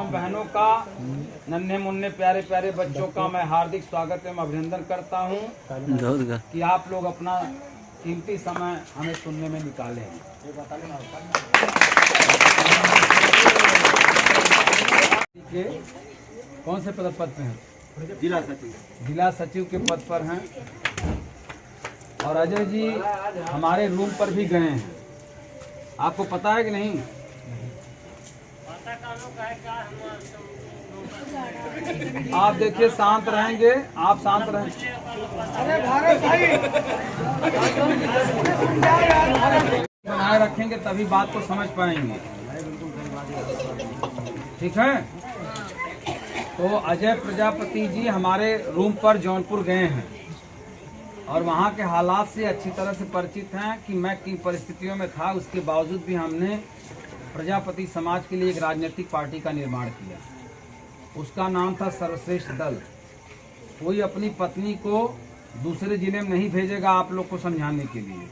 बहनों का, नन्हे मुन्ने प्यारे प्यारे बच्चों का मैं हार्दिक स्वागत एवं अभिनंदन करता हूं कि आप लोग अपना कीमती समय हमें सुनने में निकाले हैं। कौन से पद पे हैं? जिला सचिव के पद पर हैं। और अजय जी हमारे रूम पर भी गए हैं, आपको पता है कि नहीं? आप देखिए शांत रहेंगे, आप शांत रहेंगे। अरे भारत भाई बनाए रखेंगे तभी बात को समझ पाएंगे, ठीक है? तो अजय प्रजापति जी हमारे रूम पर जौनपुर गए हैं और वहाँ के हालात से अच्छी तरह से परिचित हैं कि मैं किन परिस्थितियों में था। उसके बावजूद भी हमने प्रजापति समाज के लिए एक राजनीतिक पार्टी का निर्माण किया। उसका नाम था सर्वश्रेष्ठ दल। कोई अपनी पत्नी को दूसरे जिले में नहीं भेजेगा आप लोग को समझाने के लिए,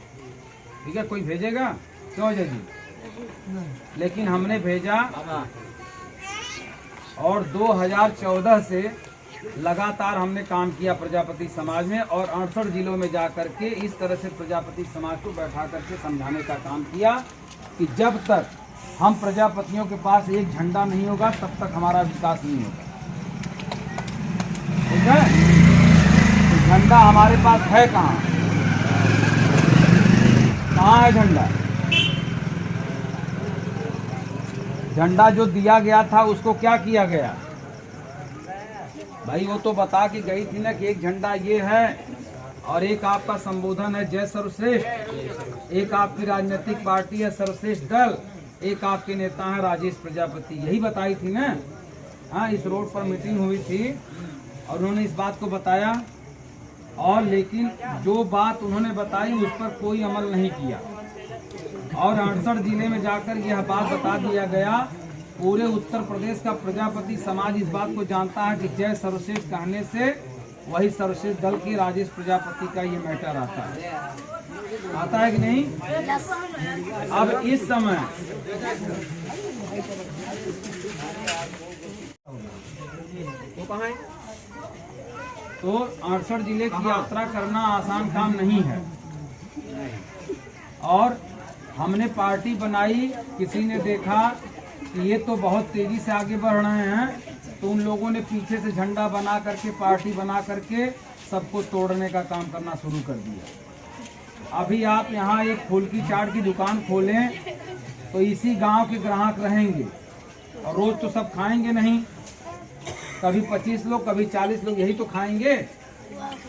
ठीक है? कोई भेजेगा? क्यों अजय जी? लेकिन हमने भेजा और 2014 से लगातार हमने काम किया प्रजापति समाज में और 68 जिलों में जा करके इस तरह से प्रजापति समाज को बैठा करके समझाने का काम किया कि जब तक हम प्रजापतियों के पास एक झंडा नहीं होगा तब तक हमारा विकास नहीं होगा, ठीक है? तो झंडा हमारे पास है कहाँ? कहाँ है झंडा? झंडा जो दिया गया था उसको क्या किया गया? भाई वो तो बता के गई थी ना कि एक झंडा ये है और एक आपका संबोधन है जय सर्वश्रेष्ठ, एक आपकी राजनीतिक पार्टी है सर्वश्रेष्ठ दल, एक आपके नेता हैं राजेश प्रजापति, यही बताई थी ना। हाँ, इस रोड पर मीटिंग हुई थी और उन्होंने इस बात को बताया और लेकिन जो बात उन्होंने बताई उस पर कोई अमल नहीं किया और 68 जिले में जाकर यह बात बता दिया गया। पूरे उत्तर प्रदेश का प्रजापति समाज इस बात को जानता है कि जय सर्वश्रेष्ठ कहने से वही सर्वश्रेष्ठ दल की राजेश प्रजापति का ये मैटर आता है कि नहीं? अब इस समय वो कहाँ है? तो 68 जिले की यात्रा करना आसान काम नहीं है और हमने पार्टी बनाई। किसी ने देखा कि ये तो बहुत तेजी से आगे बढ़ रहे हैं तो उन लोगों ने पीछे से झंडा बना करके पार्टी बना करके सबको तोड़ने का काम करना शुरू कर दिया। अभी आप यहाँ एक फूल की चाट की दुकान खोलें तो इसी गांव के ग्राहक रहेंगे और रोज तो सब खाएंगे नहीं, कभी 25 लोग कभी 40 लोग यही तो खाएंगे।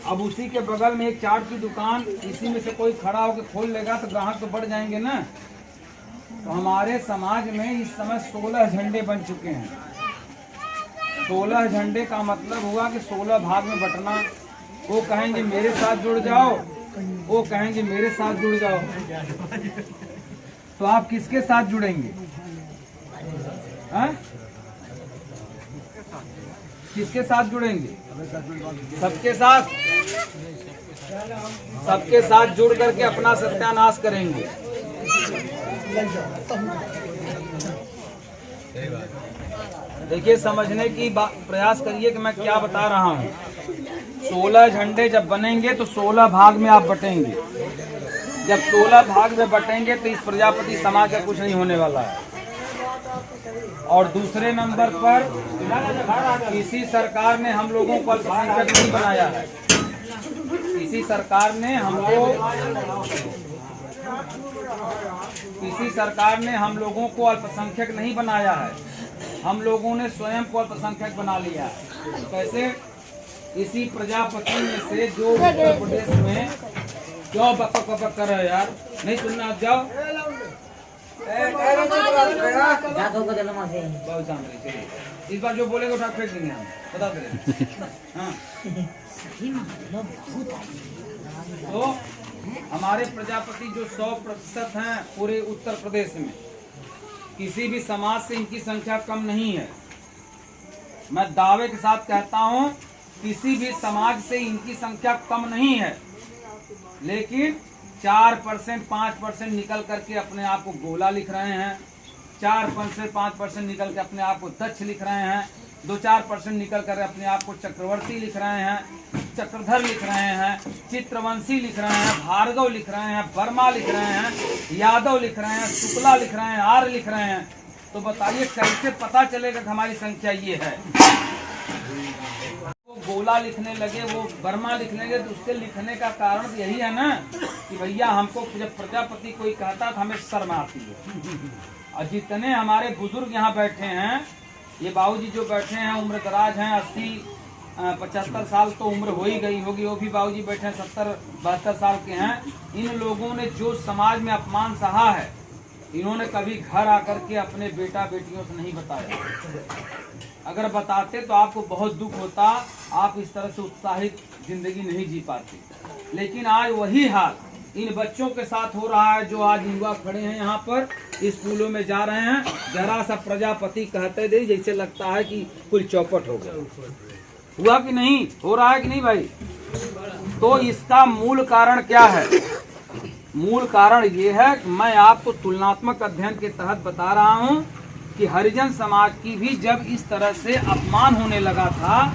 अब उसी के बगल में एक चाट की दुकान इसी में से कोई खड़ा होकर खोल लेगा तो ग्राहक तो बढ़ जाएंगे ना। तो हमारे समाज में इस समय 16 झंडे बन चुके हैं। 16 झंडे का मतलब हुआ कि 16 भाग में बंटना। वो कहेंगे मेरे साथ जुड़ जाओ, वो कहेंगे मेरे साथ जुड़ जाओ। तो आप किसके साथ जुड़ेंगे? किसके साथ जुड़ेंगे? सबके साथ, सबके साथ जुड़ करके अपना सत्यानाश करेंगे। देखिए समझने की प्रयास करिए कि मैं क्या बता रहा हूँ। 16 झंडे जब बनेंगे तो 16 भाग में आप बटेंगे। जब 16 भाग में बटेंगे तो इस प्रजापति समाज का कुछ नहीं होने वाला है। और दूसरे नंबर पर इसी सरकार ने हम लोगों को अल्पसंख्यक नहीं बनाया है। इसी सरकार ने हम लोगों को अल्पसंख्यक नहीं बनाया है। हम लोगों ने स्वयं को अल्पसंख्यक बना लिया है। कैसे? इसी प्रजापति में से जो उत्तर प्रदेश में जो बक कर रहे यार, नहीं सुनना आप जाओ। इस बार जो बोलेगा उठा फेंक देंगे हम, बता दे। हाँ, तो हमारे प्रजापति जो 100% हैं पूरे उत्तर प्रदेश में, किसी भी समाज से इनकी संख्या कम नहीं है। मैं दावे के साथ कहता हूं किसी भी समाज से इनकी संख्या कम नहीं है, लेकिन 4% 5% निकल करके अपने आप को गोला लिख रहे हैं, 4% से 5% निकल के अपने आप को दक्ष लिख रहे हैं, 2-4% निकल कर अपने आप को चक्रवर्ती लिख रहे हैं, चक्रधर लिख रहे हैं, चित्रवंशी लिख रहे हैं, भार्गव लिख रहे हैं, वर्मा लिख रहे हैं, यादव लिख रहे हैं, शुक्ला लिख रहे हैं, आर्य लिख रहे हैं। तो बताइए कैसे पता चलेगा कि हमारी संख्या ये है? वो गोला लिखने लगे, वो वर्मा लिखने लगे, तो उसके लिखने का कारण यही है ना कि भैया हमको जब प्रजापति कोई कहता तो हमें शर्म आती है। और जितने हमारे बुजुर्ग यहाँ बैठे हैं, ये बाबूजी जो बैठे हैं उम्र दराज हैं, 80-75 साल तो उम्र हो ही गई होगी, वो भी बाबूजी बैठे हैं 70-72 साल के हैं। इन लोगों ने जो समाज में अपमान सहा है, इन्होंने कभी घर आकर के अपने बेटा बेटियों से नहीं बताया। अगर बताते तो आपको बहुत दुख होता, आप इस तरह से उत्साहित जिंदगी नहीं जी पाते। लेकिन आज वही हाल इन बच्चों के साथ हो रहा है, जो आज युवा खड़े हैं यहाँ पर स्कूलों में जा रहे हैं, जरा सा प्रजापति कहते दे जैसे लगता है कि कुल चौपट हो गया। हुआ कि नहीं? हो रहा है कि नहीं भाई? तो इसका मूल कारण क्या है? मूल कारण ये है कि मैं आपको तुलनात्मक अध्ययन के तहत बता रहा हूँ कि हरिजन समाज की भी जब इस तरह से अपमान होने लगा था,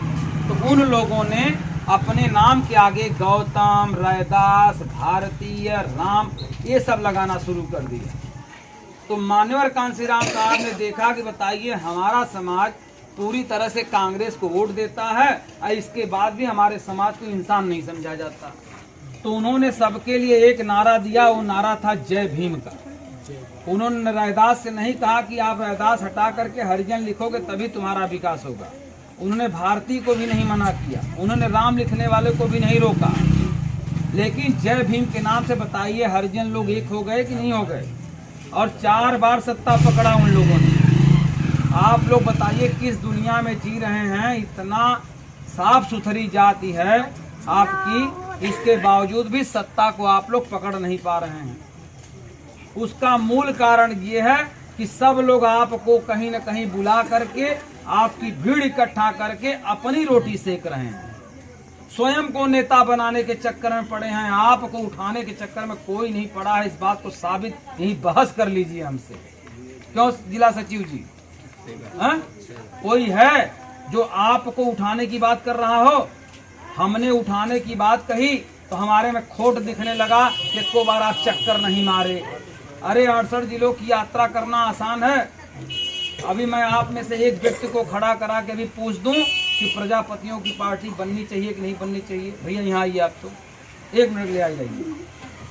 तो उन लोगों ने अपने नाम के आगे गौतम, रैदास, भारतीय, राम ये सब लगाना शुरू कर दिया। तो मान्यवर कांशीराम साहब ने देखा कि बताइए हमारा समाज पूरी तरह से कांग्रेस को वोट देता है और इसके बाद भी हमारे समाज को इंसान नहीं समझा जाता। तो उन्होंने सबके लिए एक नारा दिया, वो नारा था जय भीम का। उन्होंने रैदास से नहीं कहा कि आप रैदास हटा करके हरिजन लिखोगे तभी तुम्हारा विकास होगा। उन्होंने भारती को भी नहीं मना किया, उन्होंने राम लिखने वाले को भी नहीं रोका। लेकिन जय भीम के नाम से बताइए हरिजन लोग एक हो गए कि नहीं हो गए? और 4 बार सत्ता पकड़ा उन लोगों ने। आप लोग बताइए किस दुनिया में जी रहे हैं? इतना साफ सुथरी जाति है आपकी, इसके बावजूद भी सत्ता को आप लोग पकड़ नहीं पा रहे हैं। उसका मूल कारण ये है कि सब लोग आपको कहीं न कहीं बुला करके आपकी भीड़ इकट्ठा करके अपनी रोटी सेक रहे हैं। स्वयं को नेता बनाने के चक्कर में पड़े हैं, आपको उठाने के चक्कर में कोई नहीं पड़ा है। इस बात को साबित यही बहस कर लीजिए हमसे। क्यों जिला सचिव जी? कोई है जो आपको उठाने की बात कर रहा हो? हमने उठाने की बात कही तो हमारे में खोट दिखने लगा कि एको बार आप चक्कर नहीं मारे। अरे 68 जिलों की यात्रा करना आसान है? अभी मैं आप में से एक व्यक्ति को खड़ा करा के भी पूछ दूं कि प्रजापतियों की पार्टी बननी चाहिए कि नहीं बननी चाहिए? भैया यहाँ आइए, आप तो 1 मिनट ले आइए।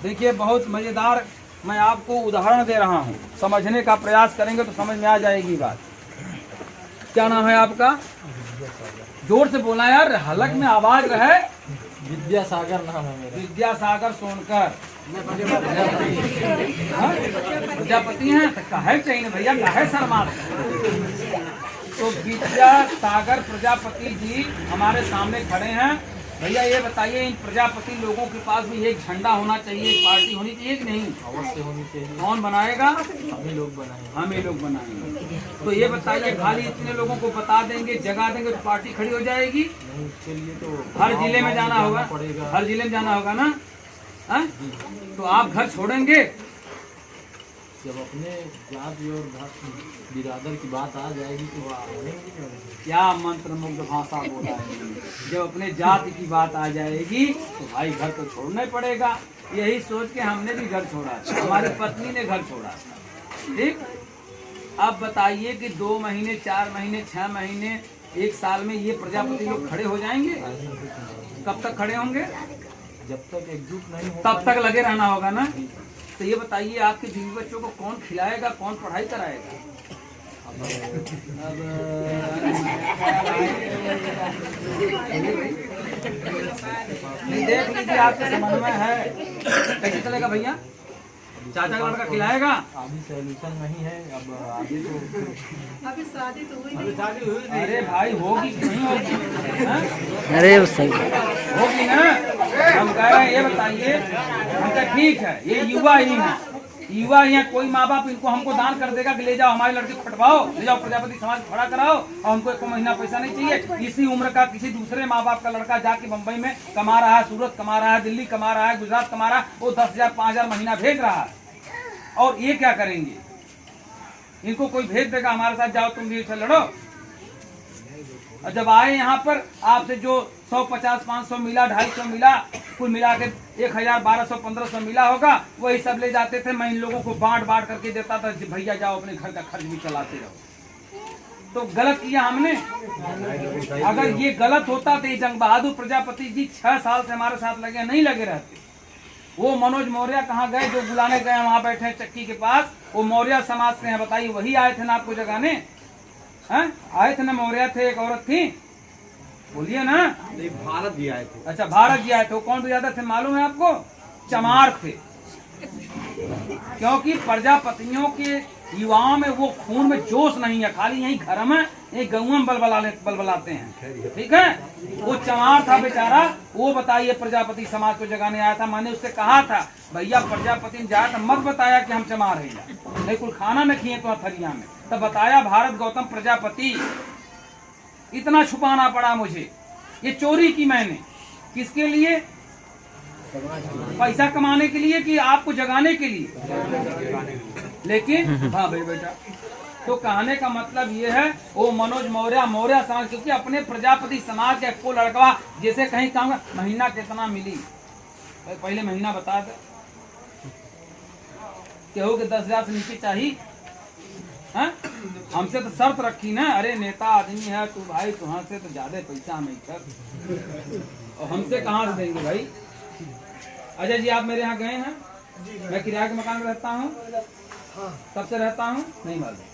देखिए बहुत मजेदार मैं आपको उदाहरण दे रहा हूँ, समझने का प्रयास करेंगे तो समझ में आ जाएगी बात। क्या नाम है आपका? जोर से बोला यार, हलक में आवाज रहे। विद्यासागर नाम है मेरा। विद्यासागर सोनकर प्रजापति हैं? तो काहे चाहिए भैया, काहे शर्मा? तो विद्यासागर प्रजापति जी हमारे सामने खड़े हैं। भैया ये बताइए, इन प्रजापति लोगों के पास भी एक झंडा होना चाहिए, एक पार्टी होनी चाहिए कि नहीं? अवश्य होनी चाहिए। कौन बनाएगा? हम ही लोग बनाएंगे। हम ही लोग बनाएंगे। तो ये बताइए, खाली इतने लोगों को बता देंगे, जगा देंगे तो पार्टी खड़ी हो जाएगी? नहीं, उसके लिए तो हर जिले में जाना होगा, हर जिले में जाना होगा ना? तो आप घर छोड़ेंगे? जब अपने जाति और बिरादर की बात आ जाएगी तो क्या मंत्र मुग्ध भाषा बोला है। जब अपने जाति की बात आ जाएगी तो भाई घर तो छोड़ना ही पड़ेगा। यही सोच के हमने भी घर छोड़ा था, हमारी पत्नी ने घर छोड़ा था। ठीक, अब बताइए कि 2 महीने, 4 महीने, 6 महीने, 1 साल में ये प्रजापति लोग खड़े हो जाएंगे? कब तक खड़े होंगे? जब तक एकजुट नहीं हो तब तक लगे रहना होगा ना। तो ये बताइए, आपके बीवी बच्चों को कौन खिलाएगा, कौन पढ़ाई कराएगा? देख लीजिए, आपके समझ में है कैसे चलेगा भैया? चाचा का लड़का खिलाएगा? अभी सॉल्यूशन नहीं है, अब आगे तो अभी शादी तो हुई अभी शादी हुई नहीं। अरे भाई होगी कि नहीं होगी? अरे सही होगी ना? हम कह रहे हैं, ये बताइए, हम कह ठीक है, ये युवा ही है, युवा ही है। कोई माँ बाप इनको हमको दान कर देगा कि ले जाओ हमारी लड़की को खटवाओ, ले जाओ प्रजापति समाज खड़ा कराओ और हमको 1 महीना पैसा नहीं चाहिए। इसी उम्र का किसी दूसरे माँ बाप का लड़का जाके मुंबई में कमा रहा है, सूरत कमा रहा है, दिल्ली कमा रहा है, गुजरात कमा रहा है, वो 10,000 5,000 महीना भेज रहा है। और ये क्या करेंगे? इनको कोई भेज देगा हमारे साथ, जाओ तुम भी लड़ो। और जब आए यहाँ पर आपसे जो 150-500 मिला, 250 मिला, कुल मिला के 1000, 1200-1500 मिला होगा, वही सब ले जाते थे। मैं इन लोगों को बांट करके देता था, भैया जाओ अपने घर का खर्च भी चलाते रहो। तो गलत किया हमने। अगर ये गलत होता तो ये जंग बहादुर प्रजापति जी 6 साल से हमारे साथ लगे नहीं लगे रहते। वो मनोज मौर्य कहाँ गए जो बुलाने गए, वहां बैठे हैं चक्की के पास, वो मौर्य समाज से हैं, बताइए वही आए थे ना आपको जगाने? हैं? आए थे ना, मौर्य थे, एक औरत थी, बोलिए ना। नहीं, भारत जी आए थे। अच्छा, भारत जी आए थे। वो कौन ज्यादा थे मालूम है आपको? चमार थे। क्योंकि प्रजापतियों के युवाओं में वो खून में जोश नहीं है, खाली यही घर में यही गऊ में बलबलाते हैं। ठीक है, वो चमार था बेचारा। वो बताइए प्रजापति समाज को जगाने आया था। मैंने उससे कहा था भैया प्रजापति ने जाया था, मत बताया कि हम चमार हैं, नहीं कुल खाना न खिए तो थलिया में, तब बताया भारत गौतम प्रजापति। इतना छुपाना पड़ा मुझे। ये चोरी की मैंने, किसके लिए? पैसा कमाने के लिए कि आपको जगाने के लिए? लेकिन हाँ भाई बेटा, तो कहने का मतलब ये है वो मनोज मौर्य समाज, क्योंकि अपने प्रजापति समाज का को लड़का जैसे कहीं कहूँगा महीना कितना मिली, पहले महीना बता दे, कहो कि 10,000 से नीचे चाहिए। हमसे तो शर्त रखी ना, अरे नेता आदमी है तू भाई, तुहां से तो ज्यादा पैसा हमें कर, और हमसे कहाँ से देंगे भाई? अजय जी आप मेरे यहाँ गए हैं? मैं किराए के मकान में रहता हूँ। कब से रहता हूँ नहीं मालूम,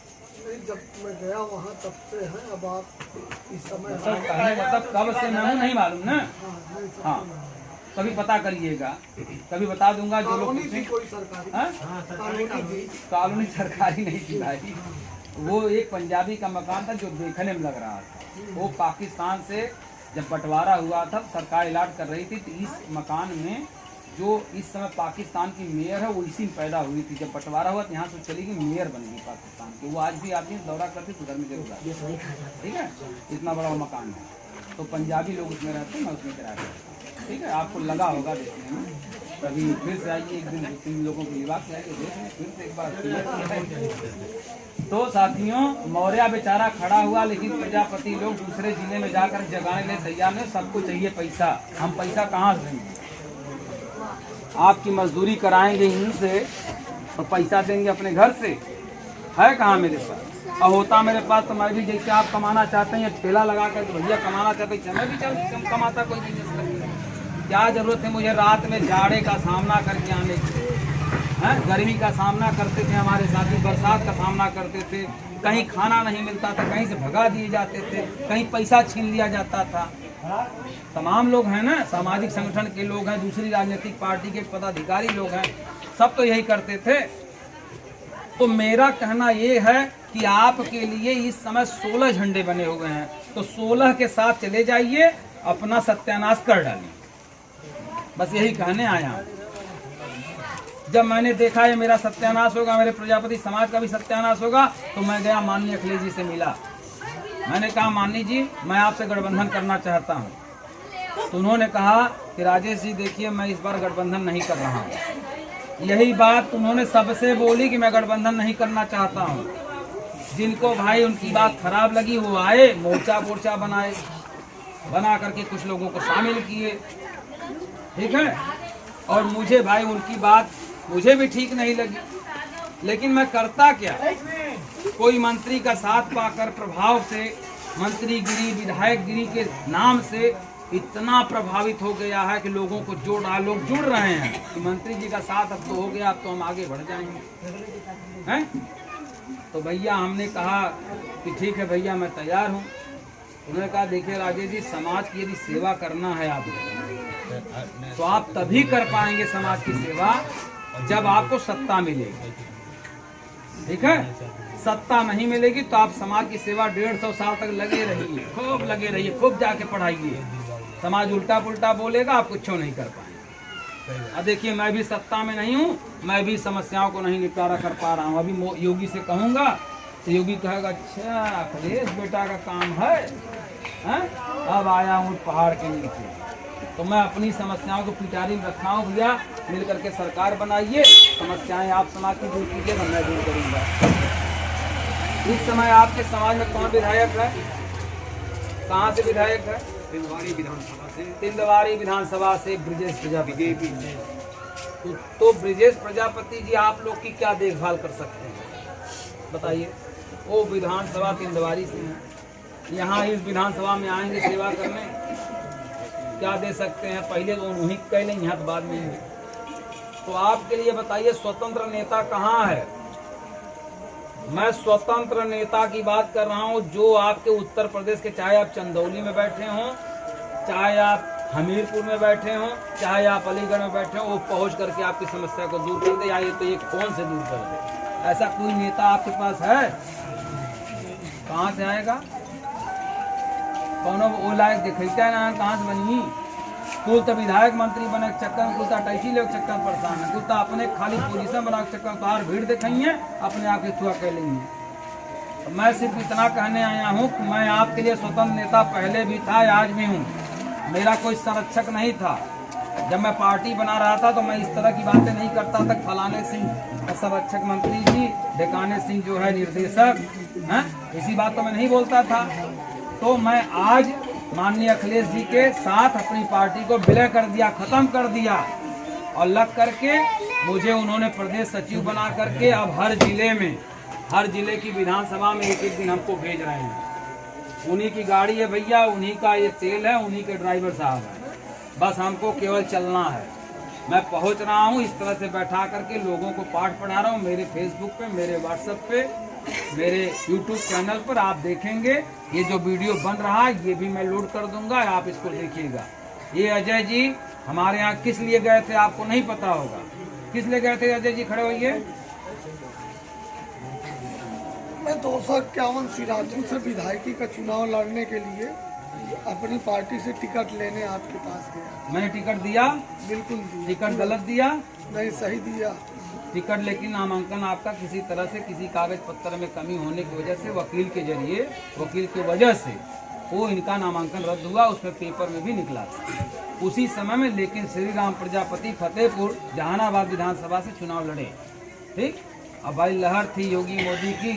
जब मैं गया वहाँ तब से है। अब आप इस समय मतलब कब से मैं हूँ नहीं मालूम ना। हाँ, कभी पता करिएगा, कभी बता दूंगा। जो लोग कॉलोनी सरकारी नहीं थी भाई, वो एक पंजाबी का मकान था जो देखने में लग रहा था। वो पाकिस्तान से जब बंटवारा हुआ था, सरकार इलाट कर रही थी, तो इस मकान में जो इस समय पाकिस्तान की मेयर है वो इसी में पैदा हुई थी। जब बंटवारा हुआ तो यहाँ से चली गई, मेयर बन गई पाकिस्तान की। वो आज भी आदमी दौरा करते तो घर में जरूर आते। ठीक है, इतना बड़ा मकान है, तो पंजाबी लोग उसमें रहते हैं, मैं उसमें किराया करता हूँ। ठीक है, आपको लगा होगा देखने में, कभी फिर से आइए एक दिन, 3 लोगों की बात आइए देख लें फिर से एक बार। तो साथियों, मौर्य बेचारा खड़ा हुआ, लेकिन प्रजापति लोग दूसरे जिले में जाकर जगाने के लिए तैयार नहीं। सबको चाहिए पैसा, हम पैसा कहाँ से देंगे? आपकी मजदूरी कराएंगे यहीं से और पैसा देंगे अपने घर से, है कहाँ मेरे पास? और होता मेरे पास तो मैं भी, जैसे आप कमाना चाहते हैं ठेला लगा कर, तो भैया कमाना चाहते हैं, मैं भी चल कमाता, कोई बिजनेस। क्या जरूरत है मुझे रात में जाड़े का सामना करके आने की? गर्मी का सामना करते थे हमारे साथी, बरसात का सामना करते थे, कहीं खाना नहीं मिलता था, कहीं से भगा दिए जाते थे, कहीं पैसा छीन लिया जाता था। तमाम लोग हैं ना, सामाजिक संगठन के लोग हैं, दूसरी राजनीतिक पार्टी के पदाधिकारी लोग हैं, सब तो यही करते थे। तो मेरा कहना ये है कि आपके लिए इस समय 16 झंडे बने हुए हैं, तो 16 के साथ चले जाइए, अपना सत्यानाश कर डालिए। बस यही कहने आया हूं। जब मैंने देखा ये मेरा सत्यानाश होगा, मेरे प्रजापति समाज का भी सत्यानाश होगा, तो मैं गया माननीय अखिलेश जी से मिला। मैंने कहा माननीय जी मैं आपसे गठबंधन करना चाहता हूं। तो उन्होंने कहा कि राजेश जी देखिए मैं इस बार गठबंधन नहीं कर रहा हूं। यही बात उन्होंने सबसे बोली कि मैं गठबंधन नहीं करना चाहता हूं। जिनको भाई उनकी बात खराब लगी वो आए, मोर्चा बनाए, बना करके कुछ लोगों को शामिल किए। ठीक है, और मुझे भाई उनकी बात मुझे भी ठीक नहीं लगी, लेकिन मैं करता क्या? कोई मंत्री का साथ पाकर प्रभाव से मंत्रीगिरी, विधायकगिरी के नाम से इतना प्रभावित हो गया है कि लोगों को लोग जुड़ रहे हैं कि मंत्री जी का साथ अब तो हो गया, अब तो हम आगे बढ़ जाएंगे, हैं? तो भैया हमने कहा कि ठीक है भैया मैं तैयार हूँ। उन्होंने कहा देखिए राजेश जी, समाज की यदि सेवा करना है आपको, तो आप तभी कर पाएंगे समाज की सेवा जब आपको सत्ता मिलेगी। ठीक है, सत्ता नहीं मिलेगी तो आप समाज की सेवा 150 साल तक लगे रहिए, खूब लगे रहिए, खूब जाके पढ़ाइए। समाज उल्टा पुल्टा बोलेगा, आप कुछ नहीं कर पाएंगे। अब देखिए मैं भी सत्ता में नहीं हूँ, मैं भी समस्याओं को नहीं निपटारा कर पा रहा हूँ। अभी योगी से कहूँगा तो योगी कहेगा अच्छा अखिलेश बेटा का काम है? अब आया हूँ पहाड़ के नीचे, तो मैं अपनी समस्याओं को पिटारी में रखा हूँ। भैया मिल करके सरकार बनाइए, समस्याएं आप समाज की दूर कीजिएगा, मैं दूर करूँगा। इस समय आपके समाज में कौन विधायक है? कहाँ से विधायक है? तिंदवाड़ी विधानसभा से। तिंदवाड़ी विधानसभा से ब्रिजेश प्रजापति। तो ब्रिजेश प्रजापति जी आप लोग की क्या देखभाल कर सकते हैं बताइए? वो विधानसभा तिंदवाड़ी से हैं, यहाँ इस विधानसभा में आएंगे सेवा करने, क्या दे सकते हैं? पहले तो उन्हीं कह लें, यहाँ तो बाद में ही। तो आपके लिए बताइए स्वतंत्र नेता कहाँ है? मैं स्वतंत्र नेता की बात कर रहा हूँ जो आपके उत्तर प्रदेश के, चाहे आप चंदौली में बैठे हों, चाहे आप हमीरपुर में बैठे हों, चाहे आप अलीगढ़ में बैठे हों, वो पहुंच करके आपकी समस्या को दूर कर दे, या ये तो एक फोन से दूर कर दे। ऐसा कोई नेता आपके पास है? कहाँ से आएगा? कौन वो लायक दिखता ना कहाँ से बनी? कुल तो विधायक मंत्री बने चक्कर, कुल तो टैक्सी ले चक्कर परेशान है, कुल तो अपने खाली पोजीशन बना चक्कर तार भीड़ दिखाइए, अपने आप के छुआ कह लेंगे। मैं सिर्फ इतना कहने आया हूँ कि मैं आपके लिए स्वतंत्र नेता पहले भी था, आज भी हूँ। मेरा कोई संरक्षक नहीं था। जब मैं पार्टी बना रहा था तो मैं इस तरह की बातें नहीं करता था। फलाने सिंह संरक्षक मंत्री जी, ढेकाने सिंह जो है निर्देशक हैं, इसी बात तो मैं नहीं बोलता था। तो मैं आज माननीय अखिलेश जी के साथ अपनी पार्टी को विलय कर दिया, खत्म कर दिया, और लग करके मुझे उन्होंने प्रदेश सचिव बना करके अब हर जिले में, हर जिले की विधानसभा में एक एक दिन हमको भेज रहे हैं। उन्हीं की गाड़ी है भैया, उन्हीं का ये तेल है, उन्हीं के ड्राइवर साहब है, बस हमको केवल चलना है। मैं पहुंच रहा हूं, इस तरह से बैठा करके लोगों को पाठ पढ़ा रहा हूं। मेरे फेसबुक पे, मेरे व्हाट्सएप पे, मेरे यूट्यूब चैनल पर आप देखेंगे। ये जो वीडियो बन रहा है ये भी मैं लोड कर दूंगा, आप इसको देखिएगा। ये अजय जी हमारे यहाँ किस लिए गए थे आपको नहीं पता होगा। किस लिए गए थे अजय जी? खड़े होइए। मैं 251 सिराजू से विधायकी का चुनाव लड़ने के लिए अपनी पार्टी से टिकट लेने आपके पास गया। मैंने टिकट दिया? बिल्कुल दिया। टिकट गलत दिया? नहीं, सही दिया टिकट, लेकिन नामांकन आपका किसी तरह से, किसी कागज पत्र में कमी होने की वजह से, वकील के जरिए, वकील की वजह से वो इनका नामांकन रद्द हुआ। उसमें पेपर में भी निकला था उसी समय में। लेकिन श्री राम प्रजापति फतेहपुर जहानाबाद विधानसभा से चुनाव लड़े, ठीक। अब भाई लहर थी योगी मोदी की,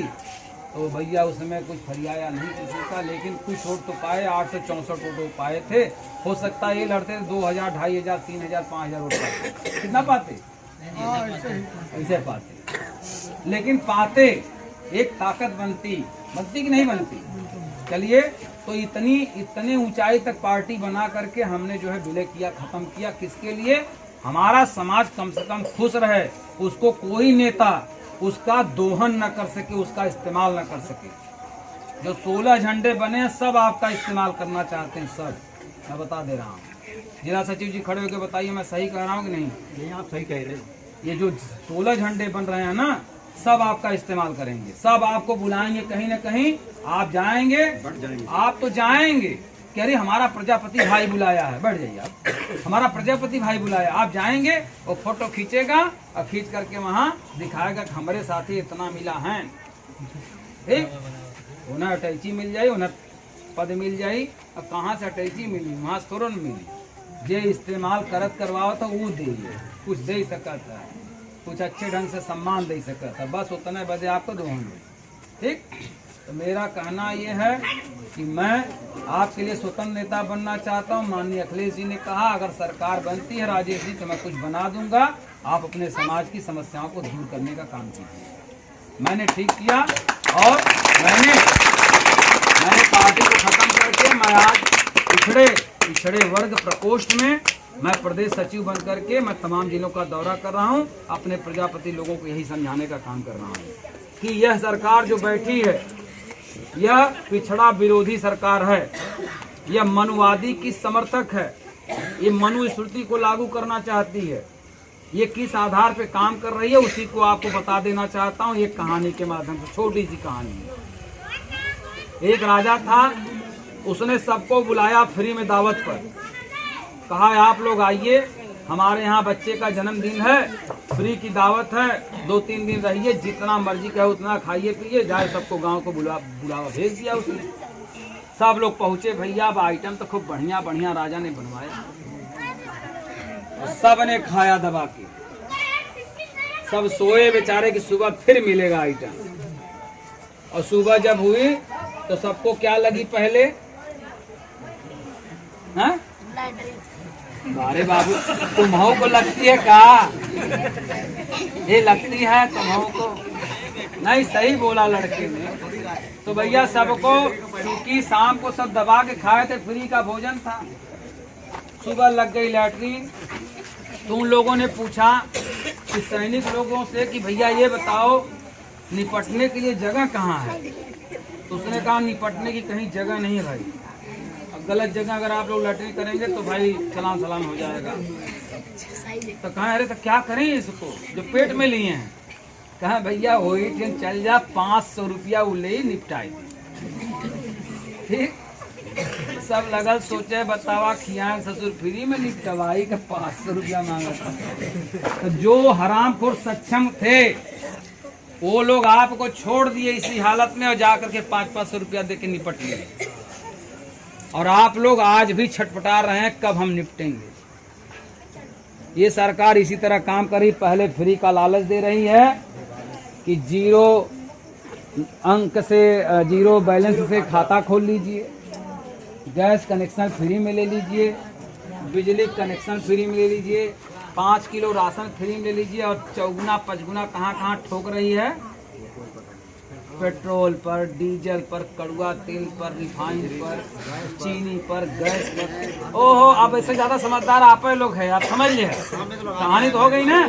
तो भैया उसमें कुछ फरियाया नहीं किसी का, लेकिन कुछ वोट तो पाए, 864 वोट पाए थे। हो सकता है ये लड़ते 2000, 2500, 3000, 5000 वोट पाते। कितना पाते? ऐसे पाते, लेकिन पाते एक ताकत बनती कि नहीं बनती? चलिए, तो इतनी ऊंचाई तक पार्टी बना करके हमने जो है विलय किया, खत्म किया। किसके लिए? हमारा समाज कम से कम खुश रहे, उसको कोई नेता उसका दोहन न कर सके, उसका इस्तेमाल न कर सके। जो 16 झंडे बने सब आपका इस्तेमाल करना चाहते हैं, सब। मैं बता दे रहा हूँ। जिला सचिव जी खड़े होकर बताइए मैं सही कह रहा हूँ कि नहीं? नहीं, आप सही कह रहे हैं। ये जो 16 झंडे बन रहे हैं ना, सब आपका इस्तेमाल करेंगे, सब आपको बुलाएंगे कहीं ना कहीं, आप जाएंगे, आप तो जाएंगे। कह रही हमारा प्रजापति भाई बुलाया है, बैठ जाइए आप, हमारा प्रजापति भाई बुलाया। आप जाएंगे और फोटो खींचेगा और खींच करके वहाँ दिखाएगा कि हमारे साथी इतना मिला है, ठीक। उन्हें अटैची मिल जाये, उन्हें पद मिल जाये। अब कहाँ से अटैची मिली? वहाँ से थोड़ा मिली। जे इस्तेमाल करत करवाओ तो वो दे, कुछ दे सकता है, कुछ अच्छे ढंग से सम्मान दे सकता है, बस उतने बजे आपको दोगे, ठीक। तो मेरा कहना ये है कि मैं आपके लिए स्वतंत्र नेता बनना चाहता हूँ। माननीय अखिलेश जी ने कहा अगर सरकार बनती है राजेश जी तो मैं कुछ बना दूंगा, आप अपने समाज की समस्याओं को दूर करने का काम कीजिए। मैंने ठीक किया और मैंने पार्टी को खत्म करके मैं आज पिछड़े वर्ग प्रकोष्ठ में मैं प्रदेश सचिव बन करके मैं तमाम जिलों का दौरा कर रहा हूं। अपने प्रजापति लोगों को यही समझाने का काम कर रहा हूं कि यह सरकार जो बैठी है यह पिछड़ा विरोधी सरकार है, यह मनुवादी की समर्थक है, ये मनुस्मृति को लागू करना चाहती है। ये किस आधार पे काम कर रही है उसी को आपको बता देना चाहता हूँ एक कहानी के माध्यम से, छोटी सी कहानी है। एक राजा था, उसने सबको बुलाया फ्री में दावत पर, कहा आप लोग आइए, हमारे यहाँ बच्चे का जन्मदिन है, फ्री की दावत है, 2-3 दिन रहिए, जितना मर्जी कहे उतना खाइए पिए जाए। सबको गांव को बुलावा भेज दिया उसने। सब लोग पहुंचे भैया, अब आइटम तो खूब बढ़िया बढ़िया राजा ने बनवाया, सब ने खाया दबा के, सब सोए बेचारे कि सुबह फिर मिलेगा आइटम। और सुबह जब हुई तो सबको क्या लगी पहले? हाँ? अरे बाबू तुम्हारे को लगती है का? ये लगती है तुम्हारे को? नहीं, सही बोला लड़के ने। तो भैया सबको, क्योंकि शाम को सब दबा के खाए थे, फ्री का भोजन था, सुबह लग गई लैट्रीन। तो उन लोगों ने पूछा कि सैनिक लोगों से कि भैया ये बताओ निपटने के लिए जगह कहाँ है? तो उसने कहा निपटने की कहीं जगह नहीं है भाई, अब गलत जगह अगर आप लोग लैट्रिन करेंगे तो भाई चलान सलान हो जाएगा। तो कहा अरे तो क्या करें इसको जो पेट में लिए हैं? कहा भैया वही ट्रेन चल जा, 500 रुपया वो ले निपटाए। ठीक, सब लगल सोचे बतावा खिया ससुर फ्री में निपटवाई का 500 रुपया मांगा था। तो जो हरामखोर सक्षम थे वो लोग आपको छोड़ दिए इसी हालत में और जाकर के 500 रुपया दे के निपट लिए। और आप लोग आज भी छटपटा रहे हैं कब हम निपटेंगे। ये सरकार इसी तरह काम करी, पहले फ्री का लालच दे रही है कि 0 अंक से 0 बैलेंस से खाता खोल लीजिए, गैस कनेक्शन फ्री में ले लीजिए, बिजली कनेक्शन फ्री में ले लीजिए, 5 किलो राशन फ्री में ले लीजिए। और चौगुना पचगुना कहाँ कहाँ ठोक रही है? पेट्रोल पर, डीजल पर, कड़ुआ तेल पर, रिफाइंड पर, चीनी पर, गैस पर। ओहो, अब इससे ज्यादा समझदार आप लोग हैं, आप समझ लिए। कहानी तो हो गई ना।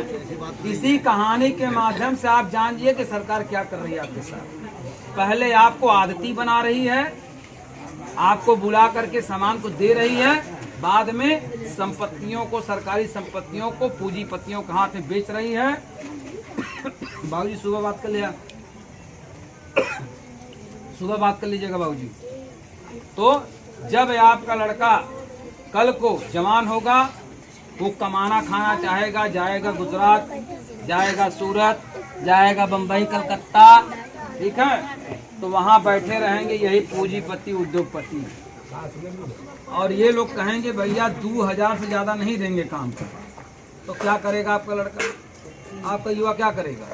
इसी कहानी के माध्यम से आप जानिए कि सरकार क्या कर रही है आपके साथ। पहले आपको आदती बना रही है, आपको बुला करके सामान को दे रही है, बाद में संपत्तियों को, सरकारी संपत्तियों को पूंजीपतियों के हाथ में बेच रही है। बाबूजी सुबह बात कर लिया, सुबह बात कर लीजिएगा बाबूजी। तो जब आपका लड़का कल को जवान होगा, वो कमाना खाना चाहेगा, जाएगा गुजरात, जाएगा सूरत, जाएगा बम्बई, कलकत्ता, ठीक है, तो वहाँ बैठे रहेंगे यही पूंजीपति उद्योगपति। और ये लोग कहेंगे भैया 2000 से ज्यादा नहीं देंगे काम का। तो क्या करेगा आपका लड़का, आपका युवा क्या करेगा?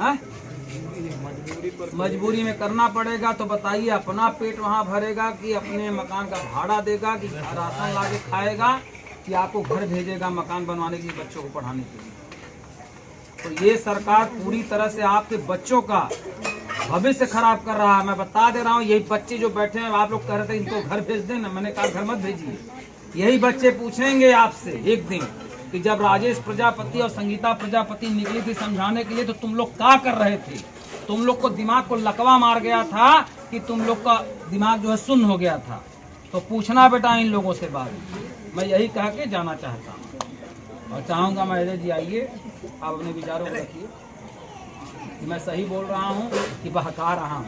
है? मजबूरी में करना पड़ेगा। तो बताइए अपना पेट वहाँ भरेगा कि अपने मकान का भाड़ा देगा कि राशन ला के खाएगा कि आपको घर भेजेगा मकान बनवाने के लिए, बच्चों को पढ़ाने के लिए? तो ये सरकार पूरी तरह से आपके बच्चों का भविष्य खराब कर रहा है। मैं बता दे रहा हूँ, यही बच्चे जो बैठे हैं, आप लोग कह रहे थे इनको घर भेज देना, मैंने कहा घर मत भेजिए। यही बच्चे पूछेंगे आपसे एक दिन कि जब राजेश प्रजापति और संगीता प्रजापति निकली थी समझाने के लिए, तो तुम लोग क्या कर रहे थे? तुम लोग को दिमाग को लकवा मार गया था कि तुम लोग का दिमाग जो है सुन्न हो गया था? तो पूछना बेटा इन लोगों से बात। मैं यही कह के जाना चाहता हूँ और चाहूँगा महेश जी आइए, आप अपने विचारों को रखिए कि मैं सही बोल रहा हूँ कि बहका रहा हूँ।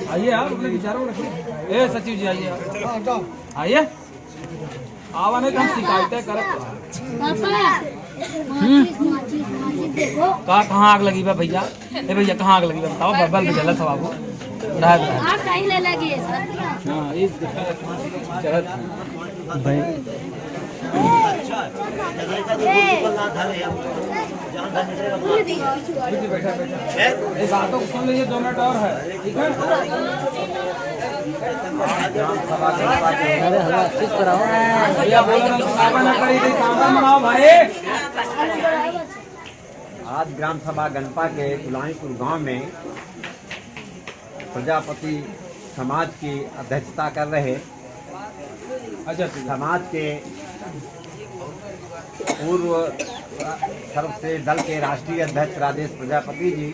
आइए आप अपने विचारों को रखिए। ए सचिव जी आइए, आइए। आवा नहीं तो हम शिकायतें करते। कहाँ आग लगी बा भैया? ए भैया कहाँ आग लगी बा बताओ, बबल में जला था बाबू। हाँ इस भाई बातों को सुन लीजिए, 2 मिनट और है, ठीक है? भैया बोलो ना करी थी, बनाओ भाई। आज ग्राम सभा गणपा के तुलाईपुर गांव में प्रजापति समाज की अध्यक्षता कर रहे समाज के पूर्व सर्वश्रेष्ठ दल के राष्ट्रीय अध्यक्ष राजेश प्रजापति जी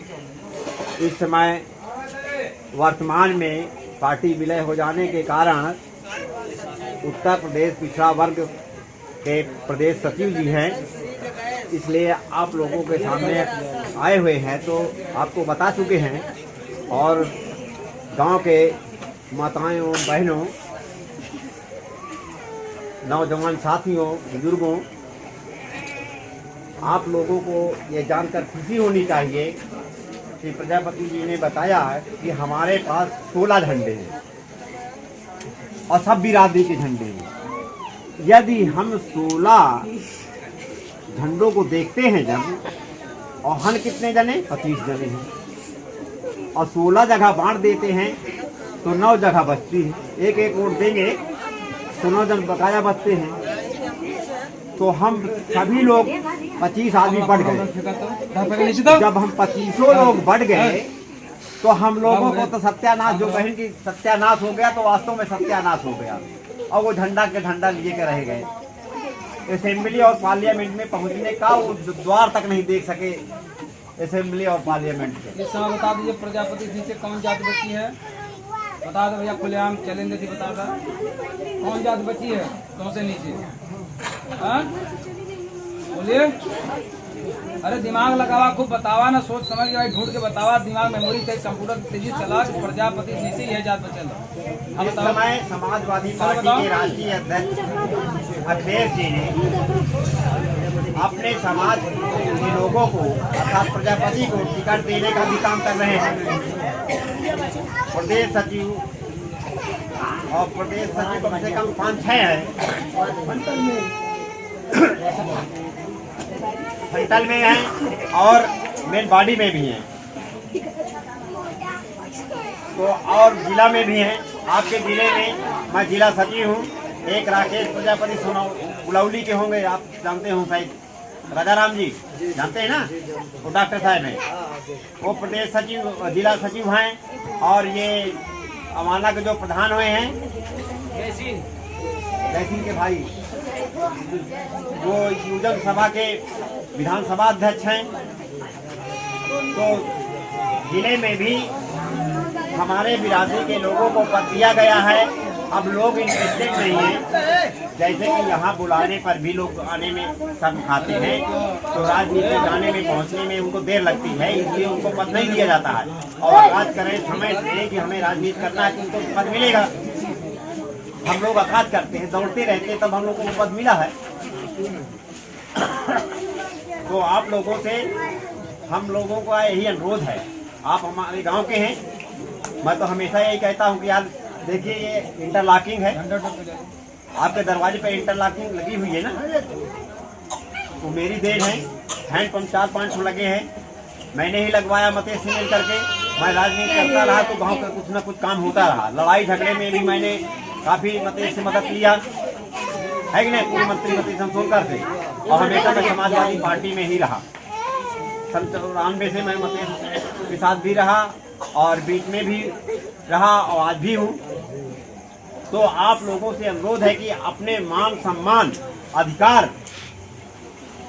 इस समय वर्तमान में पार्टी विलय हो जाने के कारण उत्तर प्रदेश पिछड़ा वर्ग के प्रदेश सचिव जी हैं, इसलिए आप लोगों के सामने आए हुए हैं। तो आपको बता चुके हैं और गांव के माताओं बहनों, नौजवान साथियों, बुजुर्गों, आप लोगों को ये जानकर खुशी होनी चाहिए कि प्रजापति जी ने बताया कि हमारे पास 16 झंडे हैं और सब बिरादरी के झंडे हैं। यदि हम 16 झंडों को देखते हैं जब, और हन कितने जने? 25 जने हैं। और 16 जगह बांट देते हैं तो 9 जगह बचती है। एक एक वोट देंगे तो 9 जन बकाया बचते हैं। तो हम सभी लोग 25 आदमी बढ़ गए। जब हम 25 लोग बढ़ गए तो हम लोगों को तो सत्यानाश, जो बहन की सत्यानाश हो गया, तो वास्तव में सत्यानाश हो गया। और वो झंडा के झंडा लिए के रह गए। असेंबली और पार्लियामेंट में पहुंचने का वो द्वार तक नहीं देख सके, असेंबली और पार्लियामेंट के। इस समय बता दीजिए प्रजापति नीचे कौन जाति बची है? बता दो भैया, खुलेआम चैलेंज थी, बता दो कौन जाति बची है तो से नीचे? हाँ बोलिए। अरे दिमाग लगावा, खूब बतावा ना, सोच समझ के भाई, ढूंढ के बतावा, दिमाग मेमोरी से कंप्यूटर तेजी चला कि प्रजापति नीचे ही है जात बचल। अब इस समय समाजवादी पार्टी के राष्ट्रीय अध्यक्ष अखिलेश जी ने अपने समाज के लोगों को अर्थात प्रजापति को टिकट देने का भी काम कर रहे हैं। प्रदेश सचिव और प्रदेश सचिव कम से कम 5-6 है। फंटल में हैं और मेन बॉडी में भी हैं, तो और जिला में भी हैं। आपके जिले में मैं जिला सचिव हूँ। एक राकेश प्रजापति उलौली के होंगे, आप जानते हो शायद, राजाराम जी जानते हैं ना, वो डॉक्टर साहब हैं, वो प्रदेश सचिव जिला सचिव हैं। और ये अमाना के जो प्रधान हुए हैं जयसिंह के भाई, वो युवजन सभा के विधानसभा अध्यक्ष हैं। तो जिले में भी हमारे बिरादरी के लोगों को पद दिया गया है। अब लोग इंटरेस्टेड नहीं हैं, जैसे कि यहाँ बुलाने पर भी लोग आने में सब खाते हैं, तो राजनीति जाने में पहुँचने में उनको देर लगती है, इसलिए उनको पद नहीं दिया जाता है। और आगाज करें, समय दें कि हमें राजनीति करना है तो उनको पद मिलेगा। हम लोग आगाज करते हैं, दौड़ते रहते हैं, तब हम लोगों को पद मिला है। तो आप लोगों से हम लोगों का यही अनुरोध है, आप हमारे गांव के हैं, मैं तो हमेशा यही कहता हूं कि यार देखिए ये इंटरलॉकिंग है, आपके दरवाजे पे इंटरलॉकिंग लगी हुई है ना, तो मेरी देन है। हैंडपंप 4-5 लगे हैं, मैंने ही लगवाया मते से मिल करके। मैं राजनीति करता रहा तो गांव का कुछ न कुछ काम होता रहा। लड़ाई झगड़े में भी मैंने काफी मते से मदद लिया है कि नहीं, पूर्व मंत्री मते सोनकर से। और हमेशा मैं समाजवादी पार्टी में ही रहा। 93 से मैं मते के साथ भी रहा और बीच में भी रहा और आज भी हूँ। तो आप लोगों से अनुरोध है कि अपने मान सम्मान अधिकार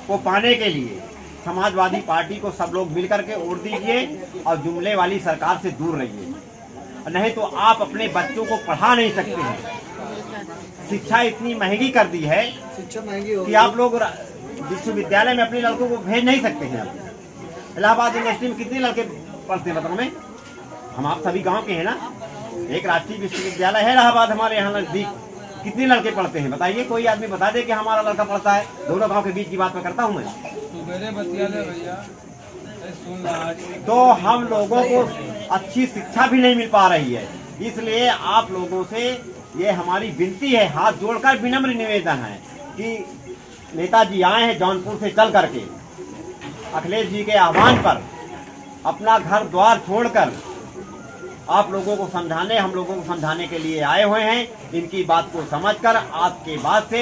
को पाने के लिए समाजवादी पार्टी को सब लोग मिलकर के वोट दीजिए और जुमले वाली सरकार से दूर रहिए, नहीं तो आप अपने बच्चों को पढ़ा नहीं सकते हैं। शिक्षा इतनी महंगी कर दी है कि आप लोग विश्वविद्यालय में अपने लड़कों को भेज नहीं सकते हैं। इलाहाबाद यूनिवर्सिटी में कितने लड़के पढ़ते हैं बताओ? में हम आप सभी गांव के हैं ना, एक राष्ट्रीय विश्वविद्यालय है इलाहाबाद हमारे यहाँ नजदीक, कितने लड़के पढ़ते हैं बताइए? कोई आदमी बता दे कि हमारा लड़का पढ़ता है। दोनों गांव के बीच की बात मैं करता हूँ मैं। तो हम लोगों को अच्छी शिक्षा भी नहीं मिल पा रही है, इसलिए आप लोगों से ये हमारी विनती है, हाथ जोड़कर विनम्र निवेदन है कि नेताजी आए हैं जौनपुर से चल करके, अखिलेश जी के आह्वान पर अपना घर द्वार छोड़कर आप लोगों को समझाने, हम लोगों को समझाने के लिए आए हुए हैं। इनकी बात को समझकर आज के बाद से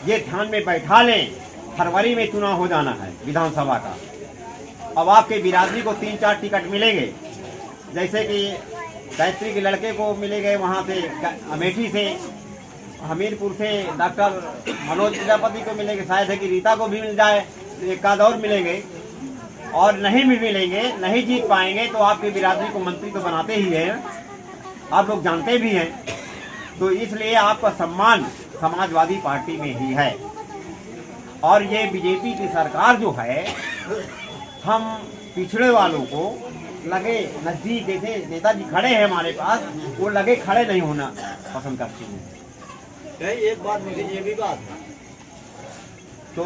ये ध्यान में बैठा लें, फरवरी में चुनाव हो जाना है विधानसभा का। अब आपके बिरादरी को 3-4 टिकट मिलेंगे, जैसे कि गायत्री के लड़के को मिलेंगे वहाँ से अमेठी से, हमीरपुर से डॉक्टर मनोज प्रजापति को मिलेंगे, शायद है कि रीता को भी मिल जाए, एक आध और मिलेंगे। और नहीं भी मिलेंगे, नहीं जीत पाएंगे तो आपकी बिरादरी को मंत्री तो बनाते ही हैं, आप लोग जानते भी हैं। तो इसलिए आपका सम्मान समाजवादी पार्टी में ही है। और ये बीजेपी की सरकार जो है, हम पिछड़े वालों को लगे नजदीक, जैसे नेताजी खड़े हैं हमारे पास, वो लगे खड़े नहीं होना पसंद करते हैं। एक बात मुझे ये भी बात है, तो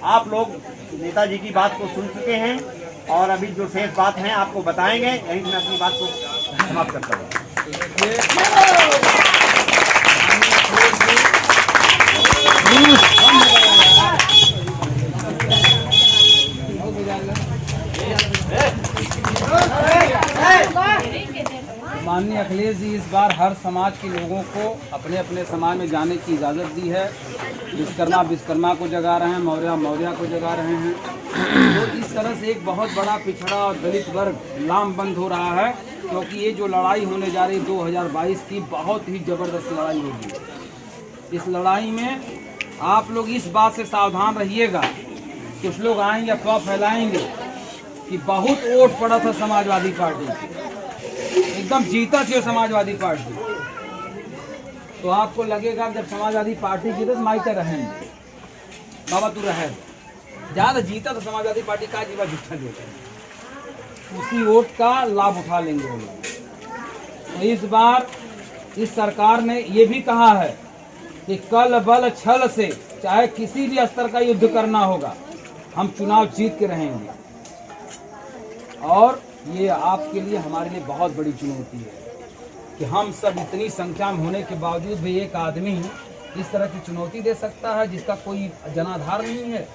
आप लोग नेताजी की बात को सुन चुके हैं और अभी जो शेष बात है आपको बताएंगे। यहीं मैं अपनी बात को समाप्त करता हूँ। माननीय अखिलेश जी इस बार हर समाज के लोगों को अपने अपने समाज में जाने की इजाज़त दी है। विश्वकर्मा विश्वकर्मा को जगा रहे हैं, मौर्य मौर्य को जगा रहे हैं। तो इस तरह से एक बहुत बड़ा पिछड़ा और दलित वर्ग लामबंद हो रहा है, क्योंकि ये जो लड़ाई होने जा रही 2022 की बहुत ही ज़बरदस्त लड़ाई होगी। इस लड़ाई में आप लोग इस बात से सावधान रहिएगा, कुछ लोग आएंगे अफवाह फैलाएंगे कि बहुत वोट पड़ा था समाजवादी पार्टी की, एकदम जीता थी समाजवादी पार्टी। तो आपको लगेगा जब समाजवादी पार्टी जीते तो माइक रहेंगे, बाबा तू रहे ज़्यादा जीता तो समाजवादी पार्टी का जीवा झूठा देते हैं, उसी वोट का लाभ उठा लेंगे वो लोग। तो इस बार इस सरकार ने ये भी कहा है कि कल बल छल से चाहे किसी भी स्तर का युद्ध करना होगा, हम चुनाव जीत के रहेंगे। और ये आपके लिए हमारे लिए बहुत बड़ी चुनौती है कि हम सब इतनी संख्या में होने के बावजूद भी एक आदमी इस तरह की चुनौती दे सकता है जिसका कोई जनाधार नहीं है।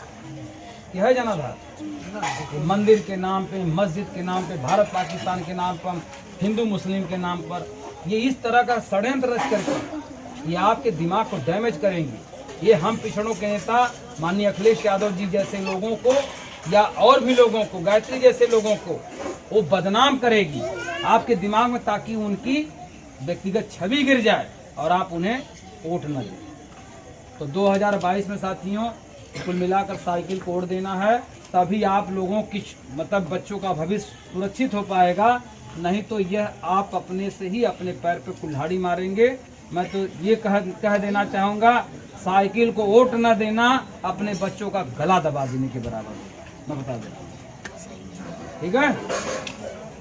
क्या है जनाधार? मंदिर के नाम पे, मस्जिद के नाम पे, भारत पाकिस्तान के नाम पर, हिंदू मुस्लिम के नाम पर ये इस तरह का षड्यंत्र रच करके ये आपके दिमाग को डैमेज करेंगे। ये हम पिछड़ों के नेता माननीय अखिलेश यादव जी जैसे लोगों को या और भी लोगों को, गायत्री जैसे लोगों को वो बदनाम करेगी आपके दिमाग में, ताकि उनकी व्यक्तिगत छवि गिर जाए और आप उन्हें वोट न दें। तो 2022 में साथियों कुल मिलाकर साइकिल को वोट देना है, तभी आप लोगों की मतलब बच्चों का भविष्य सुरक्षित हो पाएगा, नहीं तो यह आप अपने से ही अपने पैर पे कुल्हाड़ी मारेंगे। मैं तो ये कह देना चाहूँगा, साइकिल को वोट न देना अपने बच्चों का गला दबा देने के बराबर है, मैं बता देता हूँ। ठीक है,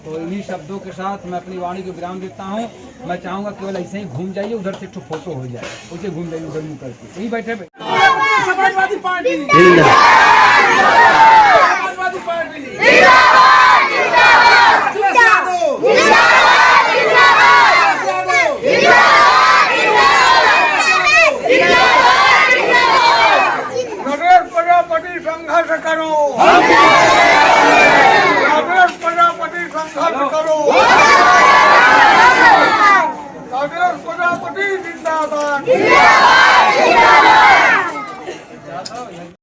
तो इन्हीं शब्दों के साथ मैं अपनी वाणी को विराम देता हूँ। मैं चाहूँगा केवल ऐसे ही घूम जाइए, उधर से एक फोटो हो जाए, उसे घूम जाइए उधर मुँह करके, यही बैठे समाजवादी पार्टी प्रजापति संघर्ष करो, प्रजापति संघर्ष करो।